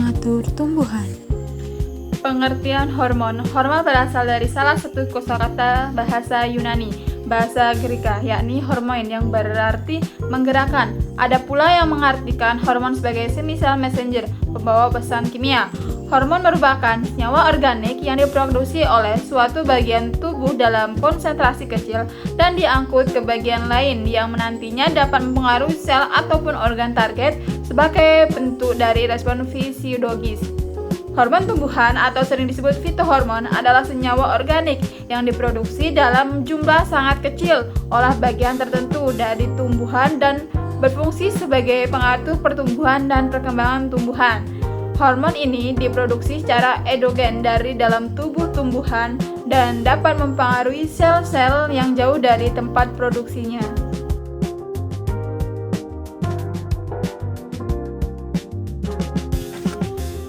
mengatur tumbuhan. Pengertian hormon. Hormon berasal dari salah satu kosakata bahasa Yunani, bahasa Greka, yakni hormoin yang berarti menggerakkan. Ada pula yang mengartikan hormon sebagai semisal messenger, pembawa pesan kimia. Hormon merupakan senyawa organik yang diproduksi oleh suatu bagian tubuh dalam konsentrasi kecil dan diangkut ke bagian lain yang menantinya dapat mempengaruhi sel ataupun organ target sebagai bentuk dari respon fisiologis. Hormon tumbuhan atau sering disebut fitohormon adalah senyawa organik yang diproduksi dalam jumlah sangat kecil oleh bagian tertentu dari tumbuhan dan berfungsi sebagai pengatur pertumbuhan dan perkembangan tumbuhan. Hormon ini diproduksi secara endogen dari dalam tubuh tumbuhan dan dapat mempengaruhi sel-sel yang jauh dari tempat produksinya.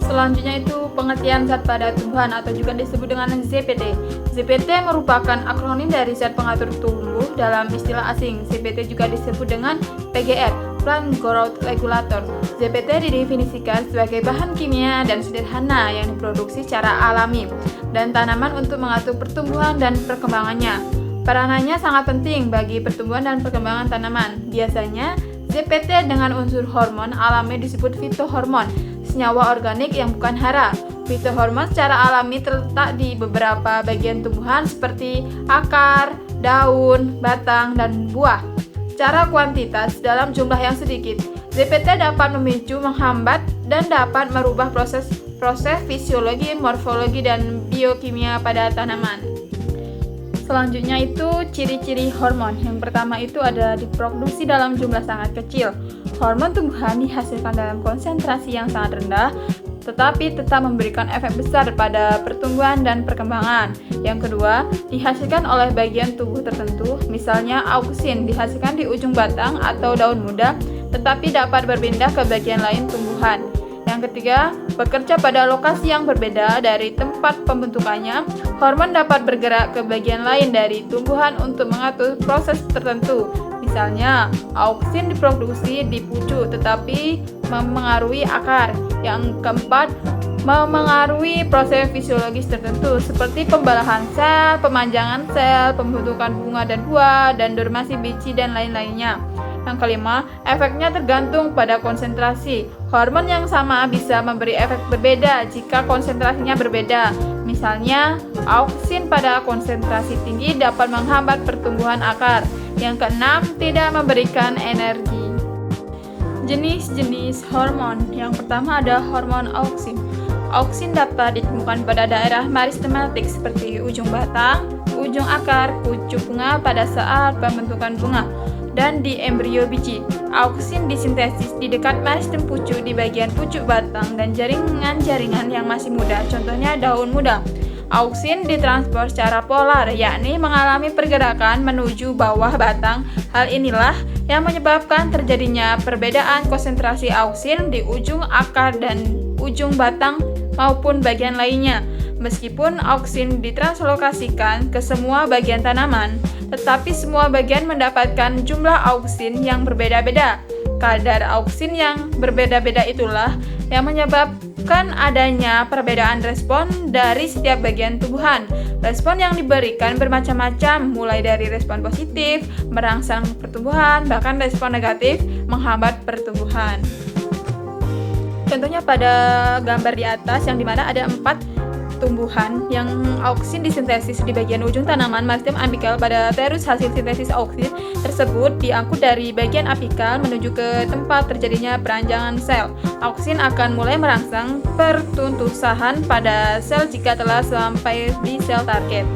Selanjutnya itu pengertian zat pada tumbuhan atau juga disebut dengan ZPT. ZPT merupakan akronim dari zat pengatur tumbuh dalam istilah asing. ZPT juga disebut dengan PGR, Plant Growth Regulator. ZPT didefinisikan sebagai bahan kimia dan sederhana yang diproduksi secara alami dan tanaman untuk mengatur pertumbuhan dan perkembangannya. Peranannya sangat penting bagi pertumbuhan dan perkembangan tanaman. Biasanya ZPT dengan unsur hormon alami disebut fitohormon, senyawa organik yang bukan hara. Fitohormon secara alami terletak di beberapa bagian tumbuhan seperti akar, daun, batang, dan buah. Secara kuantitas dalam jumlah yang sedikit, ZPT dapat memicu, menghambat, dan dapat merubah proses fisiologi, morfologi, dan biokimia pada tanaman. Selanjutnya itu ciri-ciri hormon. Yang pertama itu ada diproduksi dalam jumlah sangat kecil. Hormon tumbuhan dihasilkan dalam konsentrasi yang sangat rendah, tetapi tetap memberikan efek besar pada pertumbuhan dan perkembangan. Yang kedua, dihasilkan oleh bagian tubuh tertentu, misalnya auksin dihasilkan di ujung batang atau daun muda, tetapi dapat berpindah ke bagian lain tumbuhan. Yang ketiga, bekerja pada lokasi yang berbeda dari tempat pembentukannya. Hormon dapat bergerak ke bagian lain dari tumbuhan untuk mengatur proses tertentu. Misalnya, auksin diproduksi di pucuk tetapi memengaruhi akar. Yang keempat, memengaruhi proses fisiologis tertentu seperti pembalahan sel, pemanjangan sel, pembentukan bunga dan buah, dan dormasi biji dan lain-lainnya. Yang kelima, efeknya tergantung pada konsentrasi. Hormon yang sama bisa memberi efek berbeda jika konsentrasinya berbeda. Misalnya, auksin pada konsentrasi tinggi dapat menghambat pertumbuhan akar. Yang keenam, tidak memberikan energi. Jenis-jenis hormon. Yang pertama ada hormon auksin. Auksin dapat ditemukan pada daerah meristematik seperti ujung batang, ujung akar, pucuk bunga pada saat pembentukan bunga, dan di embrio biji. Auksin disintesis di dekat meristem pucuk di bagian pucuk batang dan jaringan-jaringan yang masih muda, contohnya daun muda. Auksin ditransport secara polar, yakni mengalami pergerakan menuju bawah batang. Hal inilah yang menyebabkan terjadinya perbedaan konsentrasi auksin di ujung akar dan ujung batang maupun bagian lainnya. Meskipun auksin ditranslokasikan ke semua bagian tanaman, tetapi semua bagian mendapatkan jumlah auksin yang berbeda-beda. Kadar auksin yang berbeda-beda itulah yang menyebabkan adanya perbedaan respon dari setiap bagian tumbuhan. Respon yang diberikan bermacam-macam, mulai dari respon positif, merangsang pertumbuhan, bahkan respon negatif, menghambat pertumbuhan. Contohnya pada gambar di atas yang dimana ada 4 tumbuhan yang auksin disintesis di bagian ujung tanaman meristem apikal. Pada terus hasil sintesis auksin tersebut diangkut dari bagian apikal menuju ke tempat terjadinya peranjangan sel. Auksin akan mulai merangsang pertuntusan pada sel jika telah sampai di sel target.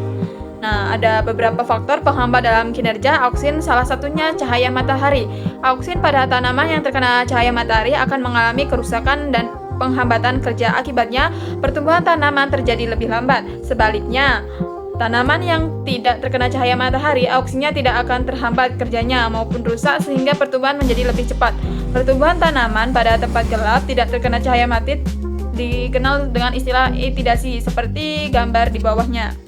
Nah, ada beberapa faktor penghambat dalam kinerja auksin, salah satunya cahaya matahari. Auksin pada tanaman yang terkena cahaya matahari akan mengalami kerusakan dan penghambatan kerja. Akibatnya, pertumbuhan tanaman terjadi lebih lambat. Sebaliknya, tanaman yang tidak terkena cahaya matahari, auksinnya tidak akan terhambat kerjanya maupun rusak sehingga pertumbuhan menjadi lebih cepat. Pertumbuhan tanaman pada tempat gelap tidak terkena cahaya matahari dikenal dengan istilah etidasi seperti gambar di bawahnya.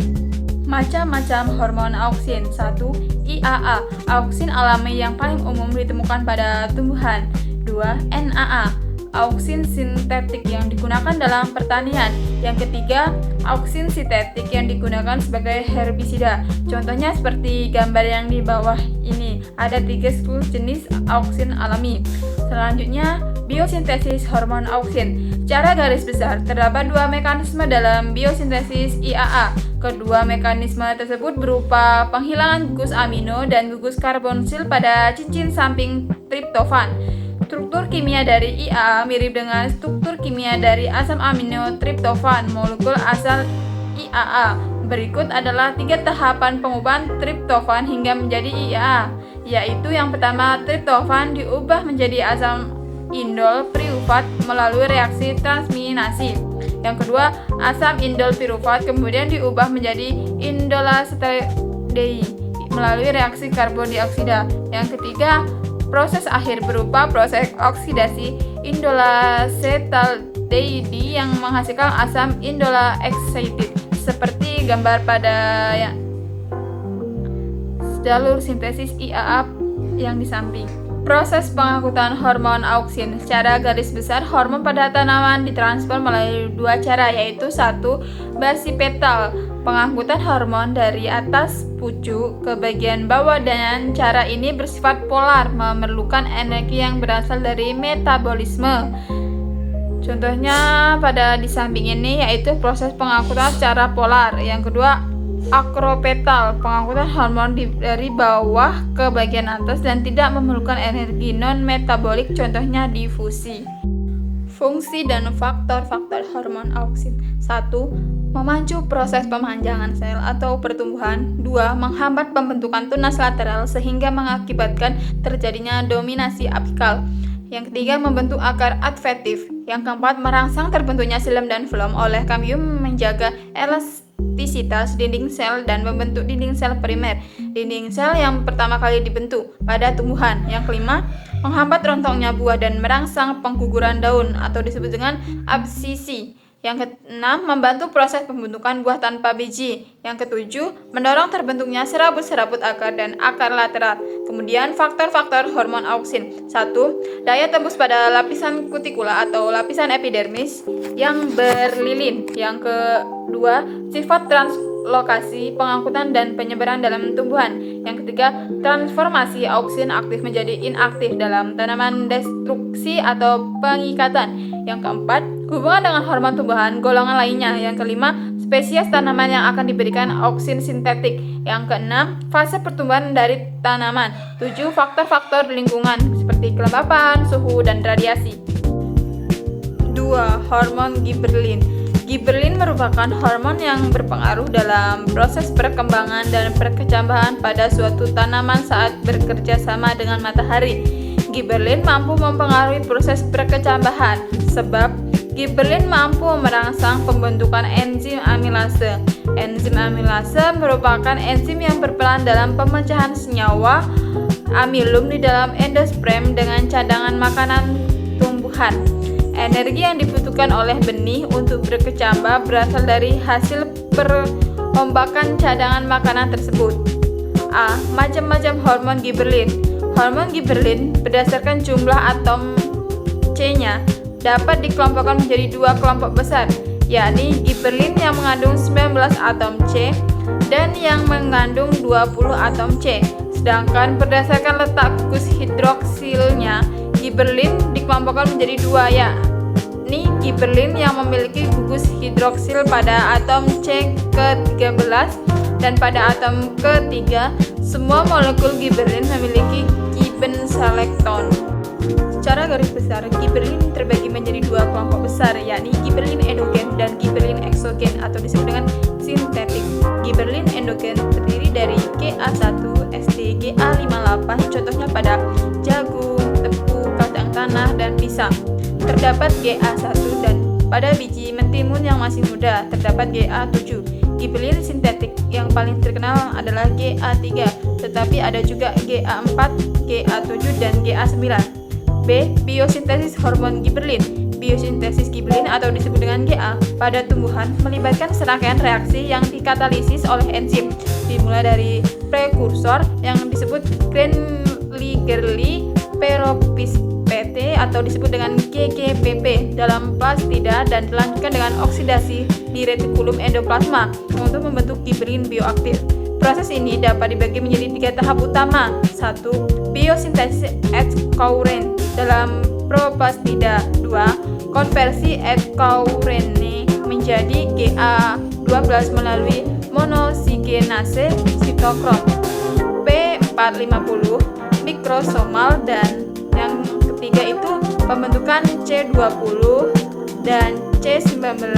Macam-macam hormon auksin. 1. IAA, auksin alami yang paling umum ditemukan pada tumbuhan. 2. NAA, auksin sintetik yang digunakan dalam pertanian. Yang ketiga, auksin sintetik yang digunakan sebagai herbisida. Contohnya seperti gambar yang di bawah ini. Ada 3 jenis auksin alami. Selanjutnya, biosintesis hormon auksin. Secara garis besar, terdapat 2 mekanisme dalam biosintesis IAA. Kedua mekanisme tersebut berupa penghilangan gugus amino dan gugus karbonsil pada cincin samping triptofan. Struktur kimia dari IAA mirip dengan struktur kimia dari asam amino triptofan, molekul asal IAA. Berikut adalah 3 tahapan pengubahan triptofan hingga menjadi IAA, yaitu yang pertama, triptofan diubah menjadi asam indol pirufat melalui reaksi transminasi. Yang kedua, asam indol pirufat kemudian diubah menjadi indolacetaldehyde melalui reaksi karbon dioksida. Yang ketiga, proses akhir berupa proses oksidasi indolacetaldehyde yang menghasilkan asam indolacetate seperti gambar pada jalur sintesis IAA yang di samping. Proses pengangkutan hormon auksin. Secara garis besar, hormon pada tanaman ditransfer melalui 2 cara, yaitu 1. Basipetal, pengangkutan hormon dari atas pucuk ke bagian bawah, dan cara ini bersifat polar, memerlukan energi yang berasal dari metabolisme. Contohnya pada di samping ini yaitu proses pengangkutan secara polar. Yang kedua, akropetal, pengangkutan hormon dari bawah ke bagian atas dan tidak memerlukan energi non-metabolik, contohnya difusi. Fungsi dan faktor-faktor hormon auksin. 1. Memacu proses pemanjangan sel atau pertumbuhan. 2. Menghambat pembentukan tunas lateral sehingga mengakibatkan terjadinya dominasi apikal. Yang ketiga, membentuk akar adventif. Yang keempat, merangsang terbentuknya xilem dan flem oleh kambium, menjaga elastisitas dinding sel dan membentuk dinding sel primer, dinding sel yang pertama kali dibentuk pada tumbuhan. Yang kelima, menghambat rontoknya buah dan merangsang pengguguran daun atau disebut dengan absisi. Yang keenam, membantu proses pembentukan buah tanpa biji. Yang ketujuh, mendorong terbentuknya serabut-serabut akar dan akar lateral. Kemudian faktor-faktor hormon auksin. 1. Daya tembus pada lapisan kutikula atau lapisan epidermis yang berlilin. Yang kedua, sifat translokasi, pengangkutan dan penyebaran dalam tumbuhan. Yang ketiga, transformasi auksin aktif menjadi inaktif dalam tanaman, destruksi atau pengikatan. Yang keempat, hubungan dengan hormon tumbuhan golongan lainnya. Yang kelima, spesies tanaman yang akan diberikan auksin sintetik. Yang keenam, fase pertumbuhan dari tanaman. 7. Faktor-faktor lingkungan seperti kelembapan, suhu, dan radiasi. 2. Hormon giberlin. Giberlin merupakan hormon yang berpengaruh dalam proses perkembangan dan perkecambahan pada suatu tanaman saat bekerja sama dengan matahari. Giberlin mampu mempengaruhi proses perkecambahan sebab giberlin mampu merangsang pembentukan enzim amilase. Enzim amilase merupakan enzim yang berperan dalam pemecahan senyawa amilum di dalam endosperm dengan cadangan makanan tumbuhan. Energi yang dibutuhkan oleh benih untuk berkecambah berasal dari hasil perombakan cadangan makanan tersebut. A. Macam-macam hormon giberlin. Hormon giberlin berdasarkan jumlah atom C-nya dapat dikelompokkan menjadi 2 kelompok besar, yakni giberlin yang mengandung 19 atom C dan yang mengandung 20 atom C. Sedangkan berdasarkan letak gugus hidroksilnya, giberlin dikelompokkan menjadi 2, yakni giberlin yang memiliki gugus hidroksil pada atom C ke-13 dan pada atom ke-3. Semua molekul giberlin memiliki gibenselekton. Secara garis besar, giberlin terbagi menjadi 2 kelompok besar, yakni giberlin endogen dan giberlin eksogen atau disebut dengan sintetik. Giberlin endogen terdiri dari GA1, SD, GA58, contohnya pada jagung, tepung, kacang tanah, dan pisang. Terdapat GA1 dan pada biji mentimun yang masih muda terdapat GA7. Giberlin sintetik yang paling terkenal adalah GA3, tetapi ada juga GA4, GA7, dan GA9. B. Biosintesis hormon giberlin. Biosintesis giberlin atau disebut dengan GA pada tumbuhan melibatkan serangkaian reaksi yang dikatalisis oleh enzim, dimulai dari prekursor yang disebut Grenli-Gerli perovskite PT atau disebut dengan GGPP dalam plastida dan dilanjutkan dengan oksidasi di retikulum endoplasma untuk membentuk gibberellin bioaktif. Proses ini dapat dibagi menjadi 3 tahap utama. 1. Biosintesis et Cowren dalam proplastida. 2. Konversi et Cowrene menjadi GA12 melalui monosigenase sitokrom P450 mikrosomal, dan yang ketiga itu pembentukan C20 dan C19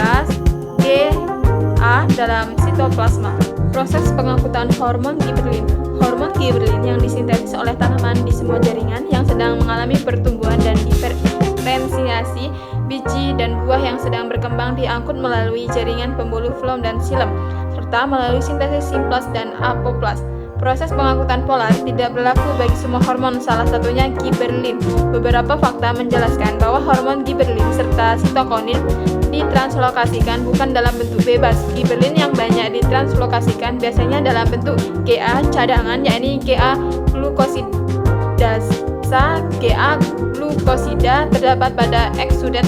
GA dalam sitoplasma. Proses pengangkutan hormon gibberellin. Hormon gibberellin yang disintesis oleh tanaman di semua jaringan yang sedang mengalami pertumbuhan dan diferensiasi. Biji dan buah yang sedang berkembang diangkut melalui jaringan pembuluh floem dan xilem, serta melalui sintesis simplas dan apoplas. Proses pengangkutan polar tidak berlaku bagi semua hormon, salah satunya gibberellin. Beberapa fakta menjelaskan bahwa hormon gibberellin serta sitokonin ditranslokasikan bukan dalam bentuk bebas. Gibberellin yang banyak ditranslokasikan biasanya dalam bentuk GA cadangan, yakni GA glukosidasa. GA glukosida terdapat pada eksudat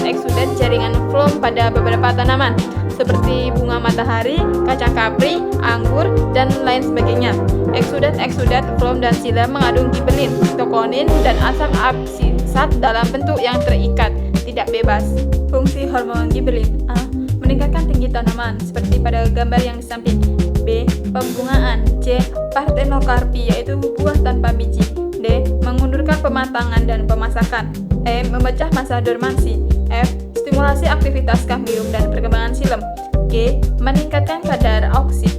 jaringan floem pada beberapa tanaman seperti bunga matahari, kacang kapri, anggur, dan lain sebagainya. Eksudat floem dan xilem mengandung gibberellin, sitokonin, dan asam absisat dalam bentuk yang terikat, tidak bebas. Fungsi hormon gibberellin: A. Meningkatkan tinggi tanaman seperti pada gambar yang di samping. B. Pembungaan. C. Parthenokarpi, yaitu buah tanpa biji. D. Mengundurkan pematangan dan pemasakan. E. Memecah massa dormansi. F. Stimulasi aktivitas kambium dan perkembangan xilem. G. Meningkatkan kadar oksid.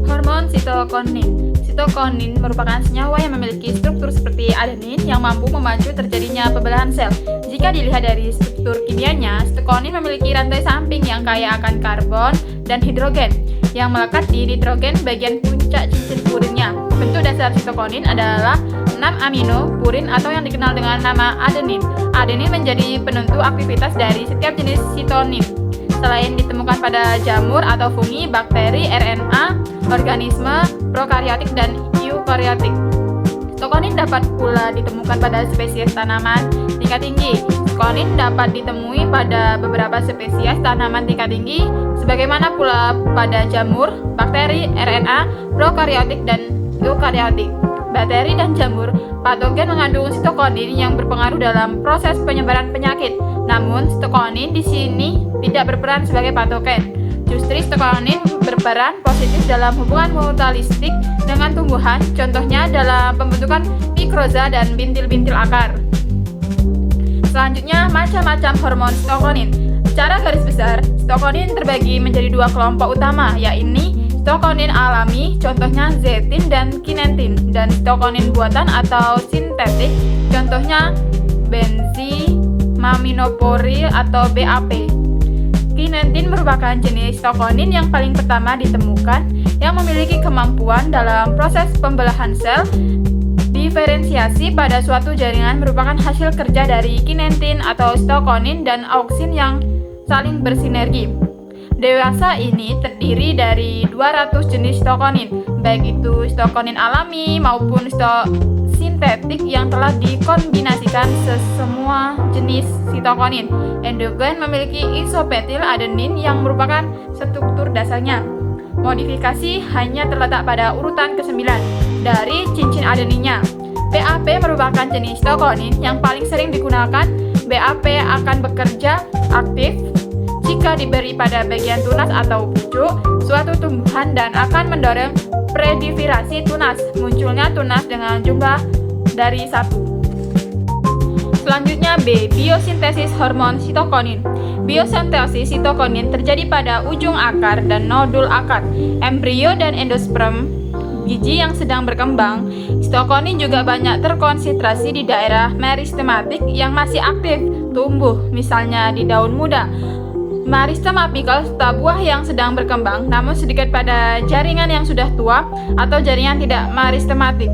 Hormon sitokonin. Sitokonin merupakan senyawa yang memiliki struktur seperti adenin yang mampu memacu terjadinya pembelahan sel. Jika dilihat dari struktur kimianya, sitokonin memiliki rantai samping yang kaya akan karbon dan hidrogen yang melekat di nitrogen bagian puncak cincin purinnya. Bentuk dasar sitokonin adalah 6 amino purin atau yang dikenal dengan nama adenin. Adenin menjadi penentu aktivitas dari setiap jenis sitonin. Selain ditemukan pada jamur atau fungi, bakteri, RNA, organisme prokaryotik dan eukaryotik. Sitokonin dapat pula ditemukan pada spesies tanaman tingkat tinggi. Sitokonin dapat ditemui pada beberapa spesies tanaman tingkat tinggi, sebagaimana pula pada jamur, bakteri, RNA, prokaryotik, dan eukaryotik. Bakteri dan jamur patogen mengandung sitokonin yang berpengaruh dalam proses penyebaran penyakit. Namun, sitokonin di sini tidak berperan sebagai patogen. Justru sitokonin berperan positif dalam hubungan mutualistik dengan tumbuhan, contohnya dalam pembentukan mikroza dan bintil-bintil akar. Selanjutnya, macam-macam hormon sitokonin. Secara garis besar, sitokonin terbagi menjadi 2 kelompok utama, yaitu sitokonin alami, contohnya zeatin dan kinentin, dan sitokonin buatan atau sintetik, contohnya benzimaminoporil atau BAP. Kinentin merupakan jenis sitokonin yang paling pertama ditemukan yang memiliki kemampuan dalam proses pembelahan sel. Diferensiasi pada suatu jaringan merupakan hasil kerja dari kinentin atau sitokonin dan auksin yang saling bersinergi. Dewasa ini terdiri dari 200 jenis sitokonin, baik itu sitokonin alami maupun sintetik yang telah dikombinasikan sesemua jenis sitokonin. Endogen memiliki isopentil adenin yang merupakan struktur dasarnya. Modifikasi hanya terletak pada urutan ke-9 dari cincin adeninnya. BAP merupakan jenis sitokonin yang paling sering digunakan. BAP akan bekerja aktif jika diberi pada bagian tunas atau pucuk suatu tumbuhan dan akan mendorong proliferasi tunas, munculnya tunas dengan jumlah dari 1. Selanjutnya B. Biosintesis hormon sitokonin. Biosintesis sitokonin terjadi pada ujung akar dan nodul akar, embrio dan endosperm biji yang sedang berkembang. Sitokonin juga banyak terkonsentrasi di daerah meristematik yang masih aktif tumbuh, misalnya di daun muda. Meristem apikal serta buah yang sedang berkembang, namun sedikit pada jaringan yang sudah tua atau jaringan tidak meristematik.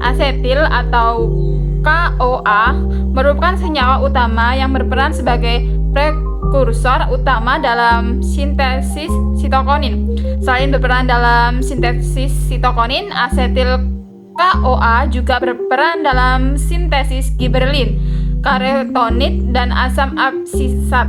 Asetil atau KOA merupakan senyawa utama yang berperan sebagai prekursor utama dalam sintesis sitokonin. Selain berperan dalam sintesis sitokonin, asetil KOA juga berperan dalam sintesis gibberellin. karetonid, dan asam absisat.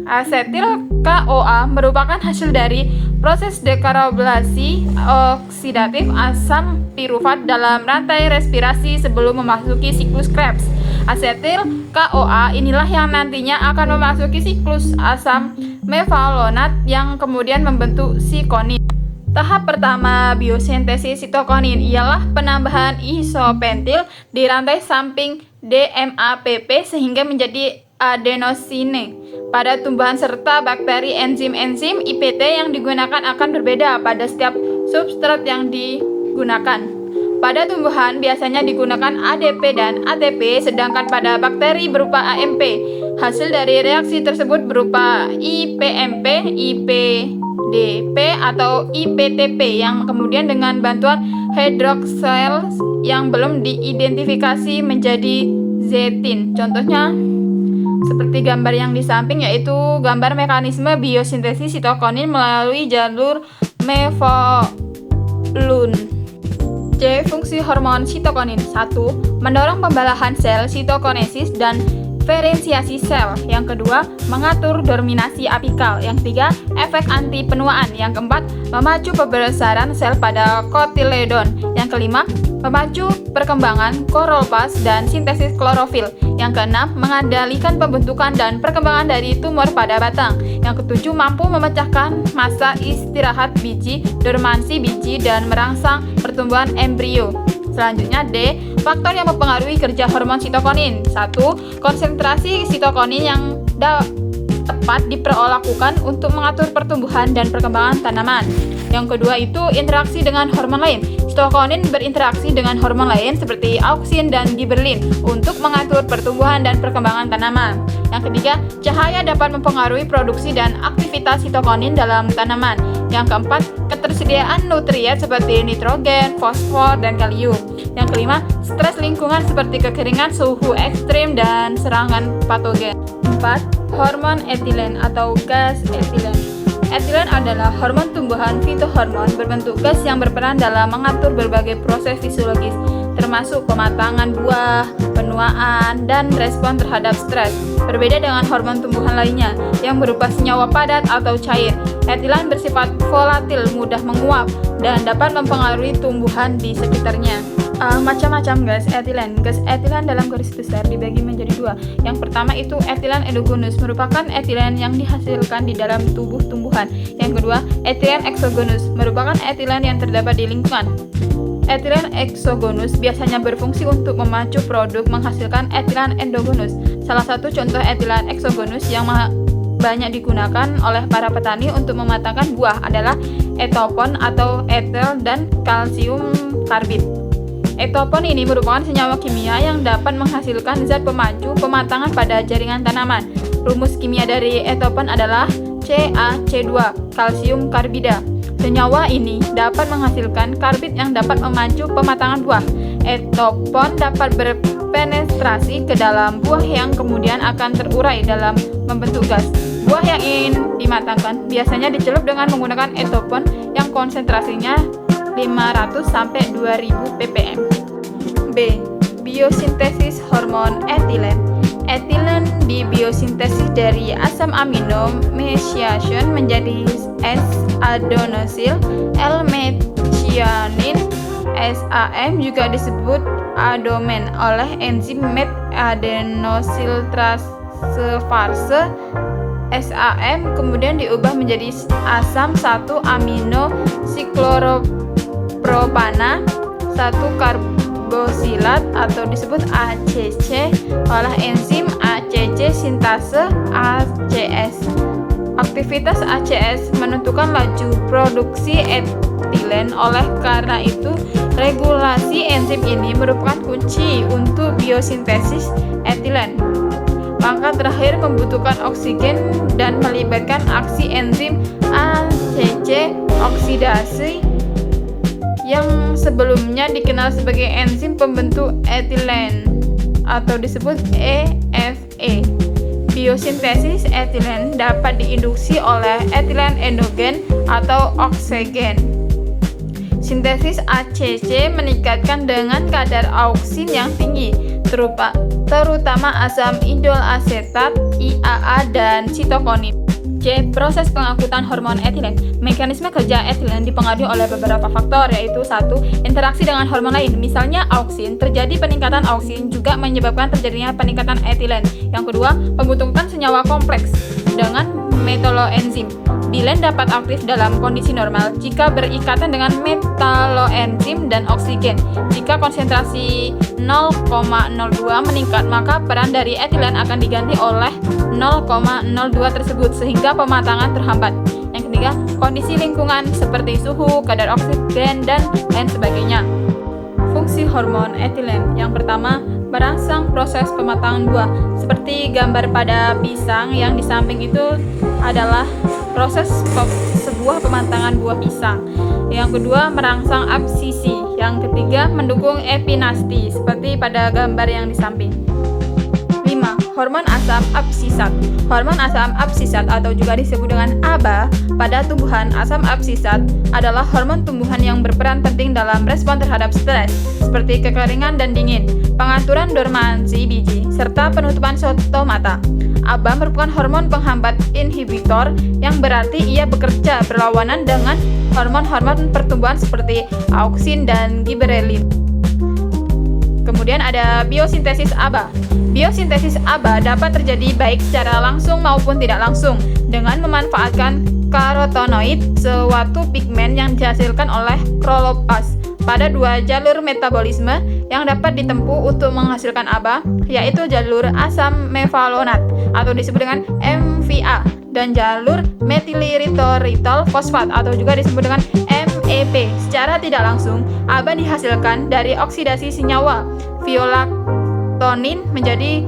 Asetil CoA merupakan hasil dari proses dekarbosilasi oksidatif asam pirufat dalam rantai respirasi sebelum memasuki siklus Krebs. Asetil CoA inilah yang nantinya akan memasuki siklus asam mevalonat yang kemudian membentuk sitokonin. Tahap pertama biosintesis sitokonin ialah penambahan isopentil di rantai samping DMAPP sehingga menjadi adenosine. Pada tumbuhan serta bakteri, enzim-enzim IPT yang digunakan akan berbeda pada setiap substrat yang digunakan. Pada tumbuhan biasanya digunakan ADP dan ATP, sedangkan pada bakteri berupa AMP. Hasil dari reaksi tersebut berupa IPMP, IPDP, atau IPTP yang kemudian dengan bantuan hidroksel yang belum diidentifikasi menjadi zetin. Contohnya seperti gambar yang di samping, yaitu gambar mekanisme biosintesis sitokonin melalui jalur mevalon. C. Fungsi hormon sitokonin. 1. Mendorong pembalahan sel sitokinesis dan diferensiasi sel. Yang kedua, mengatur dominasi apikal. Yang ketiga, efek anti penuaan. Yang keempat, memacu pembesaran sel pada kotiledon. Yang kelima, memacu perkembangan kloroplast dan sintesis klorofil. Yang keenam, mengendalikan pembentukan dan perkembangan dari tumor pada batang. Yang ketujuh, mampu memecahkan masa istirahat biji, dormansi biji, dan merangsang pertumbuhan embrio. Selanjutnya D. Faktor yang mempengaruhi kerja hormon sitokonin. 1. Konsentrasi sitokonin yang tepat diperlakukan untuk mengatur pertumbuhan dan perkembangan tanaman. Yang kedua itu interaksi dengan hormon lain. Sitokonin berinteraksi dengan hormon lain seperti auksin dan giberelin untuk mengatur pertumbuhan dan perkembangan tanaman. Yang ketiga, cahaya dapat mempengaruhi produksi dan aktivitas sitokonin dalam tanaman. Yang keempat, ketersediaan nutrien seperti nitrogen, fosfor, dan kalium. Yang kelima, stres lingkungan seperti kekeringan, suhu ekstrim, dan serangan patogen. 4. Hormon etilen atau gas etilen. Etilen adalah hormon tumbuhan fitohormon berbentuk gas yang berperan dalam mengatur berbagai proses fisiologis, termasuk pematangan buah, penuaan, dan respon terhadap stres. Berbeda dengan hormon tumbuhan lainnya yang berupa senyawa padat atau cair, etilen bersifat volatil, mudah menguap, dan dapat mempengaruhi tumbuhan di sekitarnya. Macam-macam gas etilen. Gas etilen dalam garis besar dibagi menjadi dua. Yang pertama itu etilen endogenus, merupakan etilen yang dihasilkan di dalam tubuh tumbuhan. Yang kedua, etilen eksogenus, merupakan etilen yang terdapat di lingkungan. Etilen eksogenus biasanya berfungsi untuk memacu produk menghasilkan etilen endogenus. Salah satu contoh etilen eksogenus yang banyak digunakan oleh para petani untuk mematangkan buah adalah etopon atau etel dan kalsium karbit. Etopon ini merupakan senyawa kimia yang dapat menghasilkan zat pemacu pematangan pada jaringan tanaman. Rumus kimia dari etopon adalah CaC2, kalsium karbida. Senyawa ini dapat menghasilkan karbit yang dapat memacu pematangan buah. Etopon dapat berpenetrasi ke dalam buah yang kemudian akan terurai dalam membentuk gas. Buah yang ingin dimatangkan biasanya dicelup dengan menggunakan etopon yang konsentrasinya 500 sampai 2000 ppm. B. Biosintesis hormon etilen. Etilen dibiosintesis dari asam amino methionine menjadi S-adenosil, L-methionine, SAM juga disebut adomen oleh enzim meth-adenosiltransferase. SAM kemudian diubah menjadi asam 1 amino sikloropropana 1 karbosilat atau disebut ACC oleh enzim ACC sintase ACS. Aktivitas ACS menentukan laju produksi etilen. Oleh karena itu, regulasi enzim ini merupakan kunci untuk biosintesis etilen. Langkah terakhir membutuhkan oksigen dan melibatkan aksi enzim ACC oksidasi yang sebelumnya dikenal sebagai enzim pembentuk etilen atau disebut EFE. Biosintesis etilen dapat diinduksi oleh etilen endogen atau oksigen. Sintesis ACC meningkatkan dengan kadar auksin yang tinggi, terutama asam indol asetat, IAA, dan sitokonin. C. Proses pengangkutan hormon etilen. Mekanisme kerja etilen dipengaruhi oleh beberapa faktor, yaitu 1. Interaksi dengan hormon lain, misalnya auksin. Terjadi peningkatan auksin juga menyebabkan terjadinya peningkatan etilen. Yang kedua, pembentukan senyawa kompleks dengan metaloenzim. Bilen dapat aktif dalam kondisi normal jika berikatan dengan metaloenzim dan oksigen. Jika konsentrasi 0,02 meningkat, maka peran dari etilen akan diganti oleh 0,02 tersebut sehingga pematangan terhambat. Yang ketiga, kondisi lingkungan seperti suhu, kadar oksigen, dan lain sebagainya. Fungsi hormon etilen. Yang pertama, merangsang proses pematangan buah. Seperti gambar pada pisang, yang di samping itu adalah proses sebuah pematangan buah pisang. Yang kedua, merangsang absisi. Yang ketiga, mendukung epinasti seperti pada gambar yang di samping. 5. Hormon asam absisat. Hormon asam absisat atau juga disebut dengan ABA pada tumbuhan. Asam absisat adalah hormon tumbuhan yang berperan penting dalam respon terhadap stres, seperti kekeringan dan dingin, pengaturan dormansi biji, serta penutupan stomata. ABA merupakan hormon penghambat inhibitor yang berarti ia bekerja berlawanan dengan hormon-hormon pertumbuhan seperti auksin dan giberelin. Kemudian ada biosintesis ABA. Biosintesis ABA dapat terjadi baik secara langsung maupun tidak langsung dengan memanfaatkan karotenoid, suatu pigmen yang dihasilkan oleh kloroplast pada dua jalur metabolisme yang dapat ditempuh untuk menghasilkan ABA, yaitu jalur asam mevalonat atau disebut dengan MVA dan jalur metiliritoritol fosfat atau juga disebut dengan MEP. Secara tidak langsung, ABA dihasilkan dari oksidasi senyawa violactonin menjadi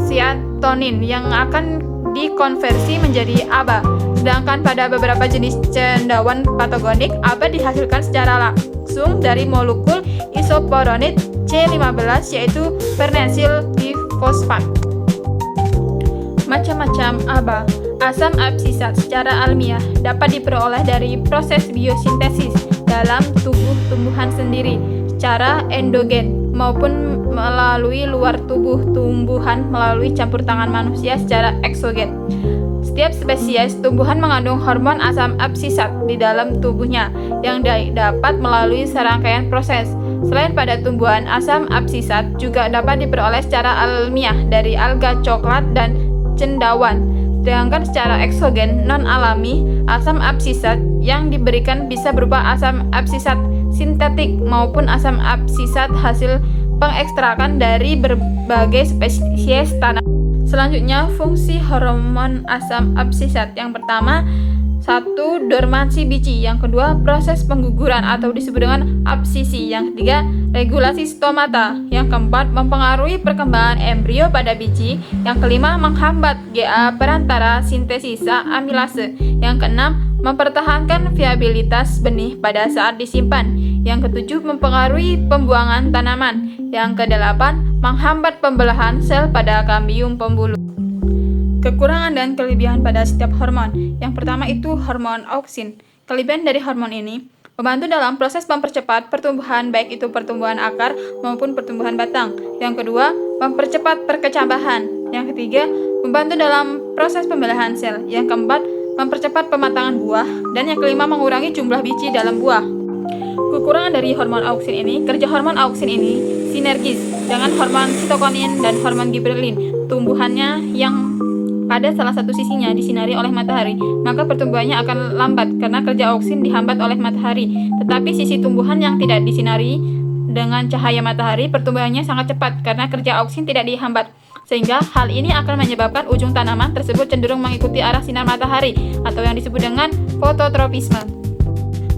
cyatonin yang akan dikonversi menjadi ABA. Sedangkan pada beberapa jenis cendawan patogenik, ABA dihasilkan secara langsung dari molekul isoporonit C15 yaitu pernesil difosfat. Macam-macam ABA. Asam absisat secara alamiah dapat diperoleh dari proses biosintesis dalam tubuh tumbuhan sendiri secara endogen maupun melalui luar tubuh tumbuhan melalui campur tangan manusia secara eksogen. Setiap spesies tumbuhan mengandung hormon asam absisat di dalam tubuhnya yang dapat melalui serangkaian proses. Selain pada tumbuhan, asam absisat juga dapat diperoleh secara alamiah dari alga coklat dan cendawan. Sedangkan secara eksogen non-alami, asam absisat yang diberikan bisa berupa asam absisat sintetik maupun asam absisat hasil pengekstrakan dari berbagai spesies tanaman. Selanjutnya, fungsi hormon asam absisat. Yang pertama, 1. Dormansi biji. Yang kedua, proses pengguguran atau disebut dengan absisi. Yang ketiga, regulasi stomata. Yang keempat, mempengaruhi perkembangan embrio pada biji. Yang kelima, menghambat GA perantara sintesisa amilase. Yang keenam, mempertahankan viabilitas benih pada saat disimpan. Yang ketujuh, mempengaruhi pembuangan tanaman. Yang kedelapan, menghambat pembelahan sel pada kambium pembuluh. Kekurangan dan kelebihan pada setiap hormon. Yang pertama itu hormon auksin. Kelebihan dari hormon ini membantu dalam proses mempercepat pertumbuhan, baik itu pertumbuhan akar maupun pertumbuhan batang. Yang kedua, mempercepat perkecambahan. Yang ketiga, membantu dalam proses pembelahan sel. Yang keempat, mempercepat pematangan buah. Dan yang kelima, mengurangi jumlah biji dalam buah. Kekurangan dari hormon auksin ini, kerja hormon auksin ini sinergis dengan hormon sitokonin dan hormon giberelin. Tumbuhannya yang pada salah satu sisinya disinari oleh matahari, maka pertumbuhannya akan lambat karena kerja auksin dihambat oleh matahari. Tetapi sisi tumbuhan yang tidak disinari dengan cahaya matahari, pertumbuhannya sangat cepat karena kerja auksin tidak dihambat. Sehingga hal ini akan menyebabkan ujung tanaman tersebut cenderung mengikuti arah sinar matahari atau yang disebut dengan fototropisme.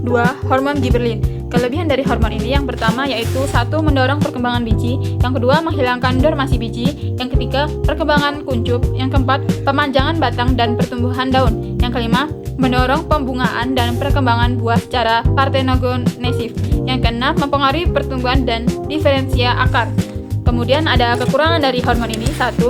2. Hormon giberelin. Kelebihan dari hormon ini yang pertama yaitu 1. Mendorong perkembangan biji. Yang kedua, menghilangkan dormasi biji. Yang ketiga, perkembangan kuncup. Yang keempat, pemanjangan batang dan pertumbuhan daun. Yang kelima, mendorong pembungaan dan perkembangan buah secara partenogenesis. Yang keenam, mempengaruhi pertumbuhan dan diferensia akar. Kemudian ada kekurangan dari hormon ini. 1.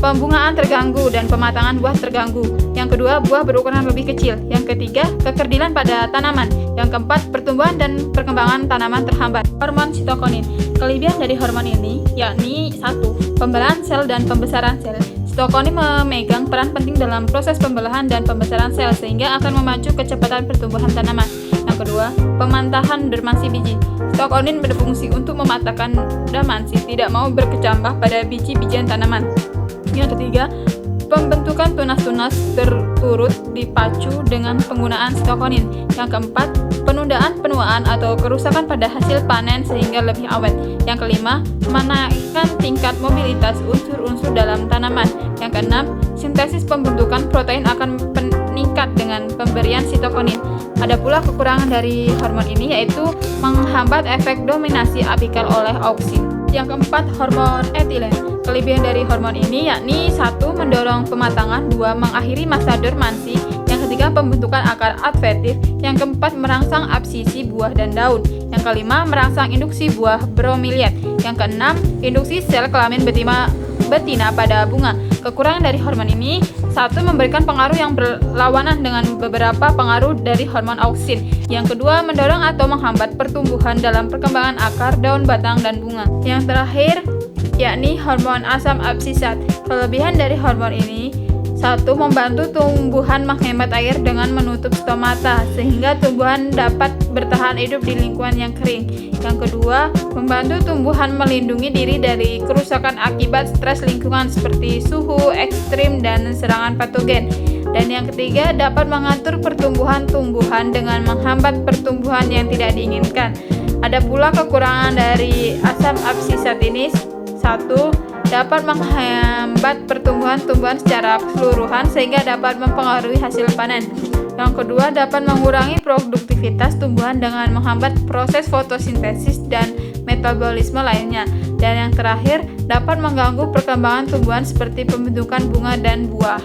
Pembungaan terganggu dan pematangan buah terganggu. Yang kedua, buah berukuran lebih kecil. Yang ketiga, kekerdilan pada tanaman. Yang keempat, pertumbuhan dan perkembangan tanaman terhambat. Hormon sitokonin. Kelebihan dari hormon ini yakni 1. pembelahan sel dan pembesaran sel. Sitokin memegang peran penting dalam proses pembelahan dan pembesaran sel sehingga akan memacu kecepatan pertumbuhan tanaman. Yang kedua, pemantahan dermasi biji. Sitokin berfungsi untuk mematahkan damansi tidak mau berkecambah pada biji-bijian tanaman. Yang ketiga, pembentukan tunas-tunas berturut dipacu dengan penggunaan sitokin. Yang keempat, penundaan penuaan atau kerusakan pada hasil panen sehingga lebih awet. Yang kelima, menaikkan tingkat mobilitas unsur-unsur dalam tanaman. Yang keenam, sintesis pembentukan protein akan meningkat dengan pemberian sitokin. Ada pula kekurangan dari hormon ini yaitu menghambat efek dominasi apikal oleh auksin. Yang keempat, hormon etilen. Kelebihan dari hormon ini yakni 1. Mendorong pematangan, 2. Mengakhiri masa dormansi, yang ketiga pembentukan akar adventif, yang keempat merangsang absisi buah dan daun, yang kelima merangsang induksi buah bromeliad, yang keenam induksi sel kelamin betina pada bunga. Kekurangan dari hormon ini 1. Memberikan pengaruh yang berlawanan dengan beberapa pengaruh dari hormon auksin. Yang kedua, mendorong atau menghambat pertumbuhan dalam perkembangan akar, daun, batang, dan bunga. Yang terakhir yakni hormon asam absisat. Kelebihan dari hormon ini 1. Membantu tumbuhan menghemat air dengan menutup stomata sehingga tumbuhan dapat bertahan hidup di lingkungan yang kering. Yang kedua, membantu tumbuhan melindungi diri dari kerusakan akibat stres lingkungan seperti suhu ekstrim dan serangan patogen. Dan yang ketiga, dapat mengatur pertumbuhan tumbuhan dengan menghambat pertumbuhan yang tidak diinginkan. Ada pula kekurangan dari asam absisat ini. 1. Dapat menghambat pertumbuhan tumbuhan secara keseluruhan sehingga dapat mempengaruhi hasil panen. Yang kedua, dapat mengurangi produktivitas tumbuhan dengan menghambat proses fotosintesis dan metabolisme lainnya. Dan yang terakhir, dapat mengganggu perkembangan tumbuhan seperti pembentukan bunga dan buah.